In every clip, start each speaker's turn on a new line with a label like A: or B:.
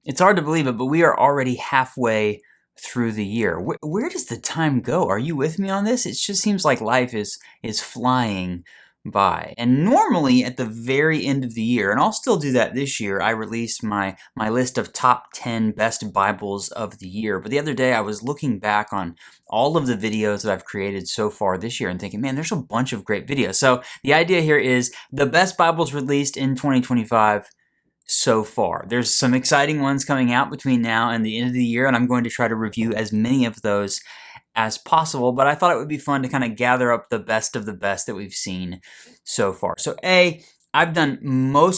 A: It's hard to believe it, but we are already halfway through the year. Where does the time go? Are you with me on this? It just seems like life is flying by. And normally at the very end of the year, and I'll still do that this year, I release my list of top 10 best Bibles of the year. But the other day I was looking back on all of the videos that I've created so far this year and thinking, man, there's a bunch of great videos. So the idea here is the best Bibles released in 2025 so far. There's some exciting ones coming out between now and the end of the year, and I'm going to try to review as many of those as possible, but I thought it would be fun to kind of gather up the best of the best that we've seen so far. So I've done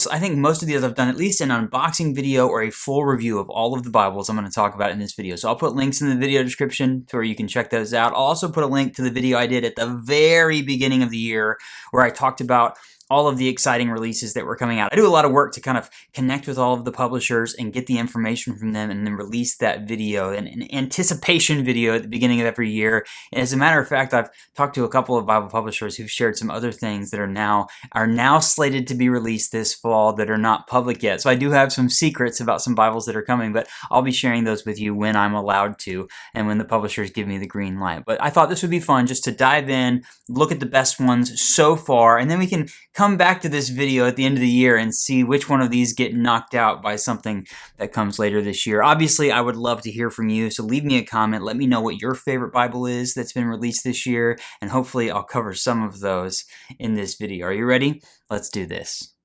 A: I think most of these I've done at least an unboxing video or a full review of all of the Bibles I'm going to talk about in this video. So I'll put links in the video description to where you can check those out. I'll also put a link to the video I did at the very beginning of the year where I talked about all of the exciting releases that were coming out. I do a lot of work to kind of connect with all of the publishers and get the information from them and then release that video, an anticipation video at the beginning of every year. And as a matter of fact, I've talked to a couple of Bible publishers who've shared some other things that are now slated to be released this fall that are not public yet. So I do have some secrets about some Bibles that are coming, but I'll be sharing those with you when I'm allowed to and when the publishers give me the green light. But I thought this would be fun just to dive in, look at the best ones so far, and then we can come back to this video at the end of the year and see which one of these get knocked out by something that comes later this year. Obviously, I would love to hear from you, so leave me a comment. Let me know what your favorite Bible is that's been released this year, and hopefully I'll cover some of those in this video. Are you ready? Let's do this.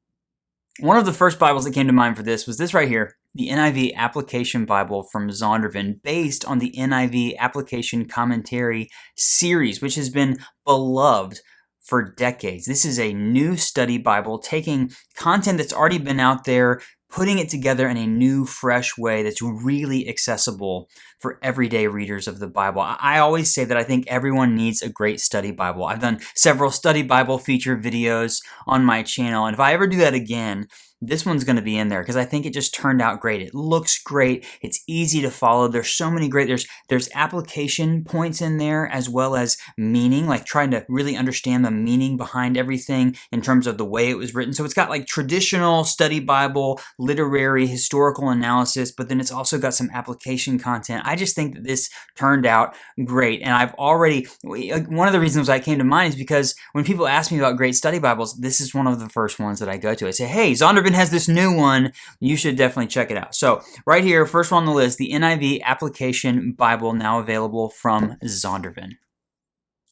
A: One of the first Bibles that came to mind for this was this right here, the NIV Application Bible from Zondervan, based on the NIV Application Commentary series, which has been beloved for decades. This is a new study Bible, taking content that's already been out there, putting it together in a new, fresh way that's really accessible for everyday readers of the Bible. I always say that I think everyone needs a great study Bible. I've done several study Bible feature videos on my channel, and if I ever do that again, this one's going to be in there because I think it just turned out great. It looks great. It's easy to follow. There's so many great, there's application points in there as well as meaning, like trying to really understand the meaning behind everything in terms of the way it was written. So it's got like traditional study Bible, literary, historical analysis, but then it's also got some application content. I just think that this turned out great. And I've already, one of the reasons I came to mind is because when people ask me about great study Bibles, this is one of the first ones that I go to. I say, hey, Zondervan has this new one. You should definitely check it out. So right here, first one on the list, the NIV Application Bible, now available from Zondervan.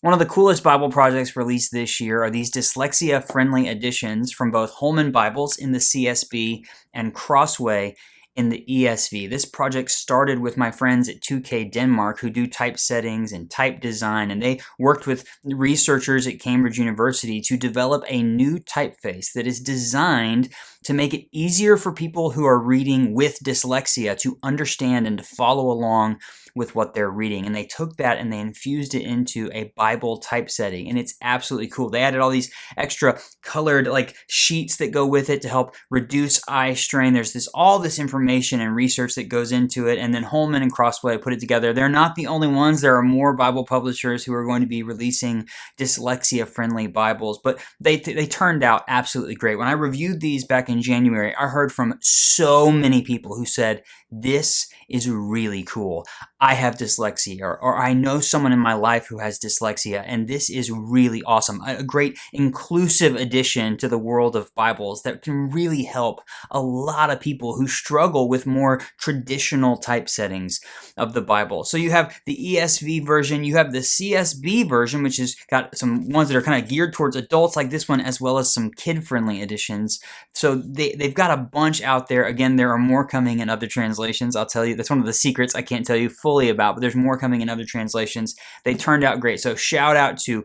A: One of the coolest Bible projects released this year are these dyslexia-friendly editions from both Holman Bibles in the CSB and Crossway in the ESV. This project started with my friends at 2K Denmark who do typesettings and type design, and they worked with researchers at Cambridge University to develop a new typeface that is designed to make it easier for people who are reading with dyslexia to understand and to follow along with what they're reading. And they took that and they infused it into a Bible typesetting, and it's absolutely cool. They added all these extra colored like sheets that go with it to help reduce eye strain. There's all this information and research that goes into it, and then Holman and Crossway put it together. They're not the only ones. There are more Bible publishers who are going to be releasing dyslexia-friendly Bibles, but they turned out absolutely great. When I reviewed these back in January, I heard from so many people who said, this is really cool. I have dyslexia, or I know someone in my life who has dyslexia, and this is really awesome. A great inclusive addition to the world of Bibles that can really help a lot of people who struggle with more traditional typesettings of the Bible. So you have the ESV version, you have the CSB version, which has got some ones that are kind of geared towards adults like this one, as well as some kid-friendly editions. So they've got a bunch out there. Again, there are more coming in other translations. I'll tell you, that's one of the secrets I can't tell you fully about, but there's more coming in other translations. They turned out great. So shout out to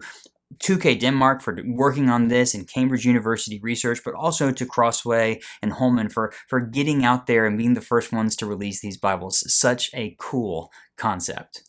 A: 2K Denmark for working on this and Cambridge University research, but also to Crossway and Holman for getting out there and being the first ones to release these Bibles. Such a cool concept.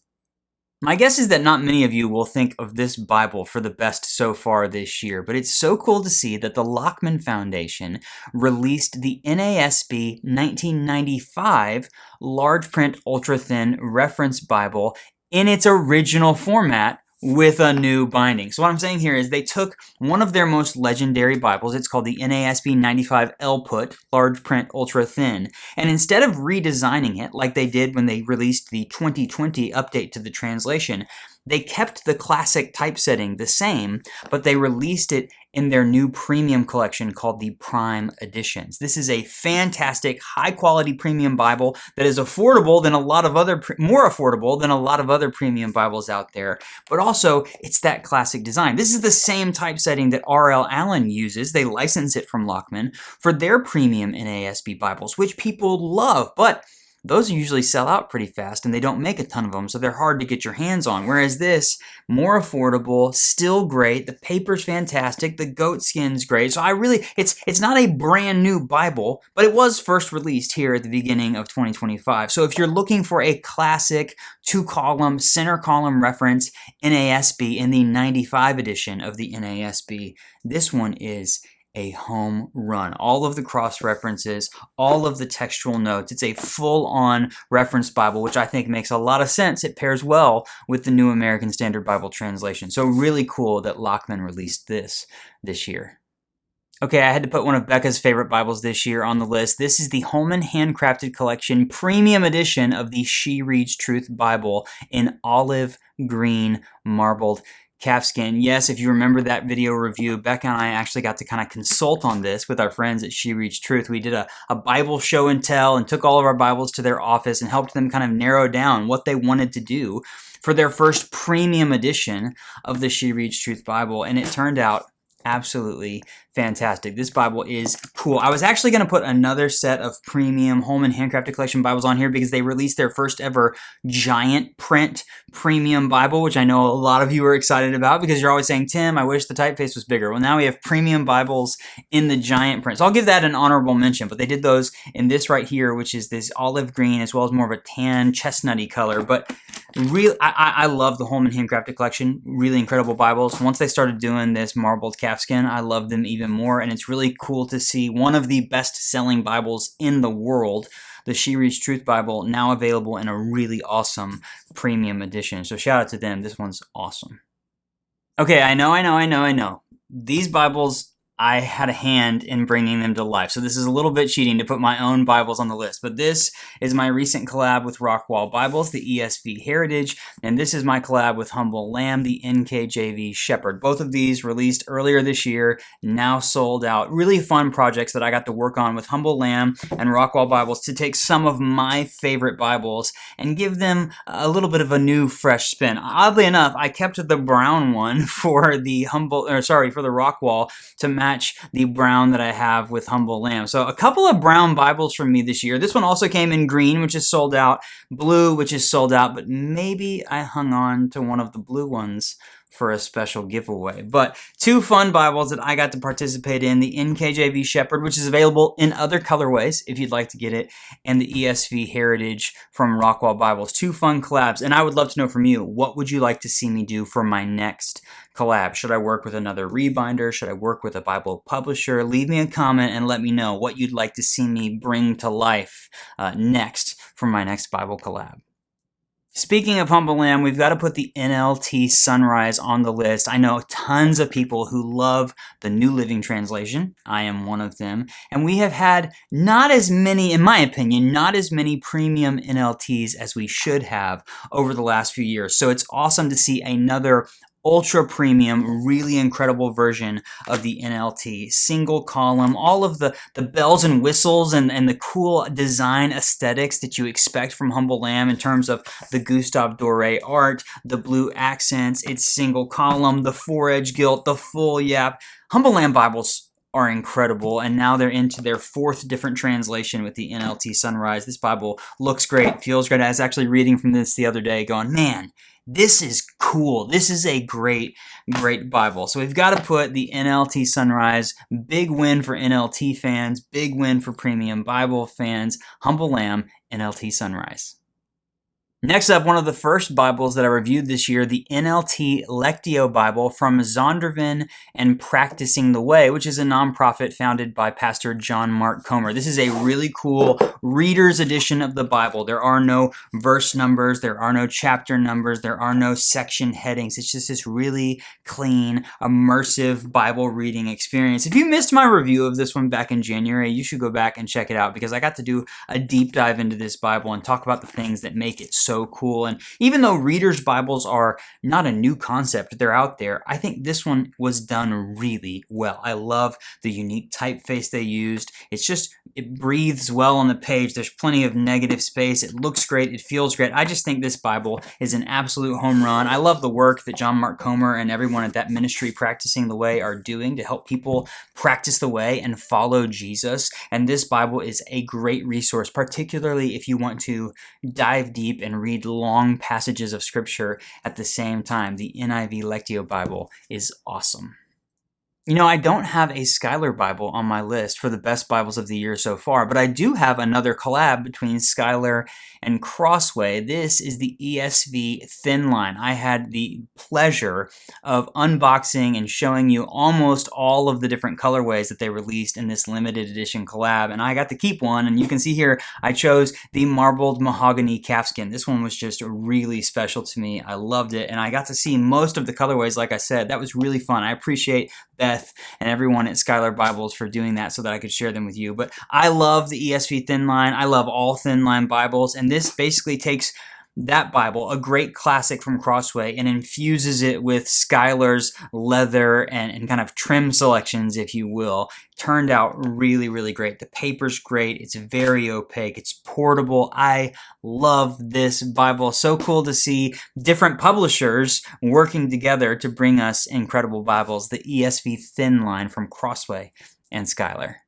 A: My guess is that not many of you will think of this Bible for the best so far this year, but it's so cool to see that the Lockman Foundation released the NASB 1995 large print ultra thin reference Bible in its original format with a new binding. So what I'm saying here is they took one of their most legendary Bibles, it's called the NASB 95 LPUT, large print ultra thin, and instead of redesigning it like they did when they released the 2020 update to the translation, they kept the classic typesetting the same, but they released it in their new premium collection called the Prime Editions. This is a fantastic, high-quality premium Bible that is affordable than a lot of other, more affordable than a lot of other premium Bibles out there, but also it's that classic design. This is the same typesetting that R.L. Allen uses. They license it from Lockman for their premium NASB Bibles, which people love, but those usually sell out pretty fast and they don't make a ton of them, so they're hard to get your hands on. Whereas this, more affordable, still great, the paper's fantastic, the goat skin's great. So it's not a brand new Bible, but it was first released here at the beginning of 2025. So if you're looking for a classic 2-column, center column reference NASB in the 95 edition of the NASB, this one is a home run. All of the cross references, all of the textual notes. It's a full-on reference Bible, which I think makes a lot of sense. It pairs well with the New American Standard Bible Translation. So really cool that Lockman released this year. Okay, I had to put one of Becca's favorite Bibles this year on the list. This is the Holman Handcrafted Collection Premium Edition of the She Reads Truth Bible in olive green marbled calfskin. Yes, if you remember that video review, Becca and I actually got to kind of consult on this with our friends at She Reads Truth. We did a Bible show and tell and took all of our Bibles to their office and helped them kind of narrow down what they wanted to do for their first premium edition of the She Reads Truth Bible, and it turned out absolutely fantastic. This Bible is cool. I was actually going to put another set of premium Holman Handcrafted Collection Bibles on here because they released their first ever giant print premium Bible, which I know a lot of you are excited about because you're always saying, Tim, I wish the typeface was bigger. Well, now we have premium Bibles in the giant print. So I'll give that an honorable mention, but they did those in this right here, which is this olive green as well as more of a tan chestnutty color. But I love the Holman Handcrafted Collection. Really incredible Bibles. Once they started doing this marbled calfskin, I love them even more, and it's really cool to see one of the best-selling Bibles in the world, the She Reads Truth Bible, now available in a really awesome premium edition. So shout out to them. This one's awesome. Okay, I know. These Bibles, I had a hand in bringing them to life. So this is a little bit cheating to put my own Bibles on the list. But this is my recent collab with Rockwall Bibles, the ESV Heritage. And this is my collab with Humble Lamb, the NKJV Shepherd. Both of these released earlier this year, now sold out. Really fun projects that I got to work on with Humble Lamb and Rockwall Bibles to take some of my favorite Bibles and give them a little bit of a new, fresh spin. Oddly enough, I kept the brown one for the Rockwall to match the brown that I have with Humble Lamb. So a couple of brown Bibles from me this year. This one also came in green, which is sold out, blue, which is sold out, but maybe I hung on to one of the blue ones for a special giveaway. But two fun Bibles that I got to participate in, the NKJV Shepherd, which is available in other colorways if you'd like to get it, and the ESV Heritage from Rockwall Bibles. Two fun collabs, and I would love to know from you, what would you like to see me do for my next collab? Should I work with another rebinder? Should I work with a Bible publisher? Leave me a comment and let me know what you'd like to see me bring to life next for my next Bible collab. Speaking of Humble Lamb, we've got to put the NLT SonRise on the list. I know tons of people who love the New Living Translation. I am one of them. And we have had not as many, in my opinion, not as many premium NLTs as we should have over the last few years. So it's awesome to see another ultra premium, really incredible version of the NLT. Single column, all of the bells and whistles and the cool design aesthetics that you expect from Humble Lamb in terms of the Gustave Doré art, the blue accents, its single column, the 4-edge gilt, the full yap. Humble Lamb Bibles are incredible, and now they're into their 4th different translation with the NLT SonRise. This Bible looks great, feels great. I was actually reading from this the other day going, man, this is cool. This is a great Bible. So we've got to put the NLT SonRise, big win for NLT fans, big win for premium Bible fans, Humble Lamb, NLT SonRise. Next up, one of the first Bibles that I reviewed this year, the NLT Lectio Bible from Zondervan and Practicing the Way, which is a nonprofit founded by Pastor John Mark Comer. This is a really cool reader's edition of the Bible. There are no verse numbers, there are no chapter numbers, there are no section headings. It's just this really clean, immersive Bible reading experience. If you missed my review of this one back in January, you should go back and check it out because I got to do a deep dive into this Bible and talk about the things that make it so cool. And even though readers' Bibles are not a new concept, they're out there, I think this one was done really well. I love the unique typeface they used. It breathes well on the page. There's plenty of negative space. It looks great. It feels great. I just think this Bible is an absolute home run. I love the work that John Mark Comer and everyone at that ministry Practicing the Way are doing to help people practice the way and follow Jesus. And this Bible is a great resource, particularly if you want to dive deep and read long passages of Scripture at the same time. The NIV Lectio Bible is awesome. You know, I don't have a Schuyler Bible on my list for the best Bibles of the year so far, but I do have another collab between Schuyler and Crossway. This is the ESV Thin Line. I had the pleasure of unboxing and showing you almost all of the different colorways that they released in this limited edition collab, and I got to keep one, and you can see here I chose the marbled mahogany calfskin. This one was just really special to me. I loved it, and I got to see most of the colorways, like I said. That was really fun. I appreciate Beth and everyone at Schuyler Bibles for doing that so that I could share them with you. But I love the ESV Thin Line. I love all Thin Line Bibles, and this basically takes that Bible, a great classic from Crossway, and infuses it with Schuyler's leather and kind of trim selections, if you will. Turned out really, really great. The paper's great. It's very opaque. It's portable. I love this Bible. So cool to see different publishers working together to bring us incredible Bibles. The ESV Thin Line from Crossway and Schuyler.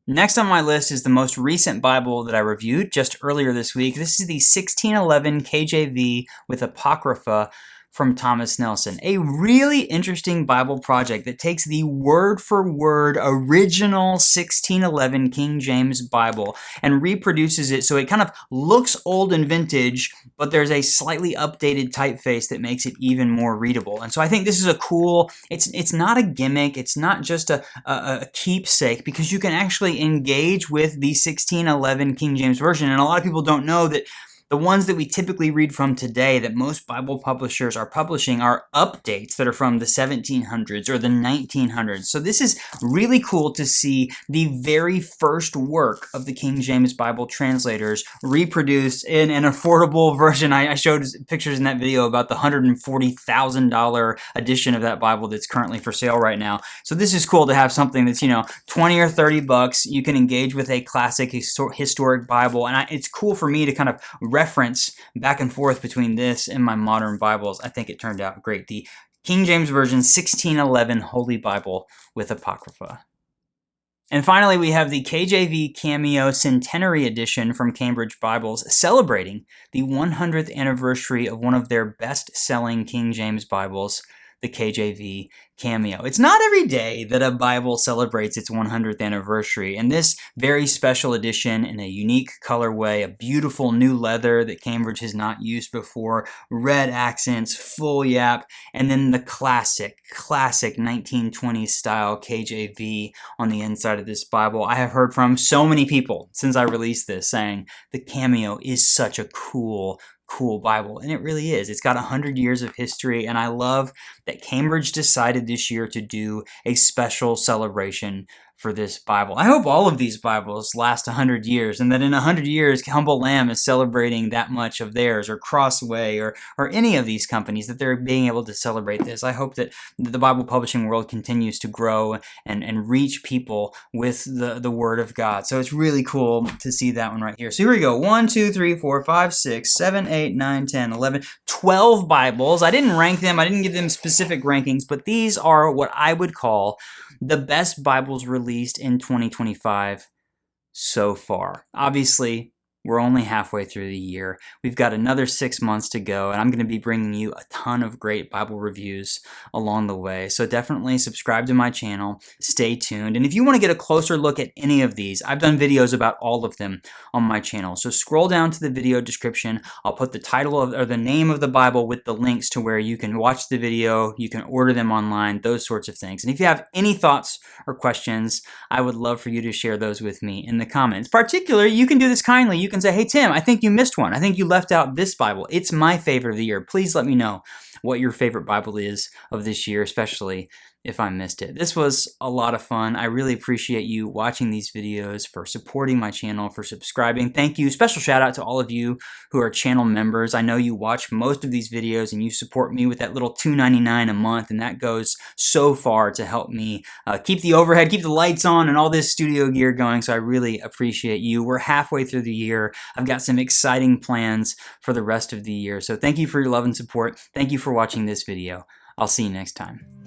A: Next on my list is the most recent Bible that I reviewed just earlier this week. This is the 1611 KJV with Apocrypha from Thomas Nelson. A really interesting Bible project that takes the word-for-word original 1611 King James Bible and reproduces it so it kind of looks old and vintage, but there's a slightly updated typeface that makes it even more readable. And so I think this is a cool, it's not a gimmick, it's not just a keepsake, because you can actually engage with the 1611 King James Version. And a lot of people don't know that the ones that we typically read from today that most Bible publishers are publishing are updates that are from the 1700s or the 1900s. So this is really cool to see the very first work of the King James Bible translators reproduced in an affordable version. I showed pictures in that video about the $140,000 edition of that Bible that's currently for sale right now. So this is cool to have something that's, 20 or 30 bucks. You can engage with a classic historic Bible, and it's cool for me to kind of reference back and forth between this and my modern Bibles. I think it turned out great. The King James Version 1611 Holy Bible with Apocrypha. And finally, we have the KJV Cameo Centenary Edition from Cambridge Bibles, celebrating the 100th anniversary of one of their best-selling King James Bibles, the KJV Cameo. It's not every day that a Bible celebrates its 100th anniversary, and this very special edition in a unique colorway, a beautiful new leather that Cambridge has not used before, red accents, full yap, and then the classic 1920s style KJV on the inside of this Bible. I have heard from so many people since I released this saying the Cameo is such a cool Bible, and it really is. It's got 100 years of history, and I love that Cambridge decided this year to do a special celebration for this Bible. I hope all of these Bibles last 100 years, and that in 100 years, Humble Lamb is celebrating that much of theirs, or Crossway, or any of these companies, that they're being able to celebrate this. I hope that the Bible publishing world continues to grow and reach people with the Word of God. So it's really cool to see that one right here. So here we go. 1, 2, 3, 4, 5, 6, 7, 8, 9, 10, 11, 12 Bibles. I didn't rank them. I didn't give them specific rankings, but these are what I would call the best Bibles released in 2025 so far. Obviously, We're only halfway through the year. We've got another 6 months to go, and I'm going to be bringing you a ton of great Bible reviews along the way. So definitely subscribe to my channel, stay tuned, and if you want to get a closer look at any of these, I've done videos about all of them on my channel. So scroll down to the video description. I'll put the title of, or the name of the Bible with the links to where you can watch the video, you can order them online, those sorts of things. And if you have any thoughts or questions, I would love for you to share those with me in the comments. Particularly, you can do this kindly. You can say, hey Tim, I think you missed one. I think you left out this Bible. It's my favorite of the year. Please let me know what your favorite Bible is of this year, especially if I missed it. This was a lot of fun. I really appreciate you watching these videos, for supporting my channel, for subscribing. Thank you. Special shout out to all of you who are channel members. I know you watch most of these videos and you support me with that little $2.99 a month, and that goes so far to help me keep the overhead, keep the lights on, and all this studio gear going, so I really appreciate you. We're halfway through the year. I've got some exciting plans for the rest of the year, so thank you for your love and support. Thank you for watching this video. I'll see you next time.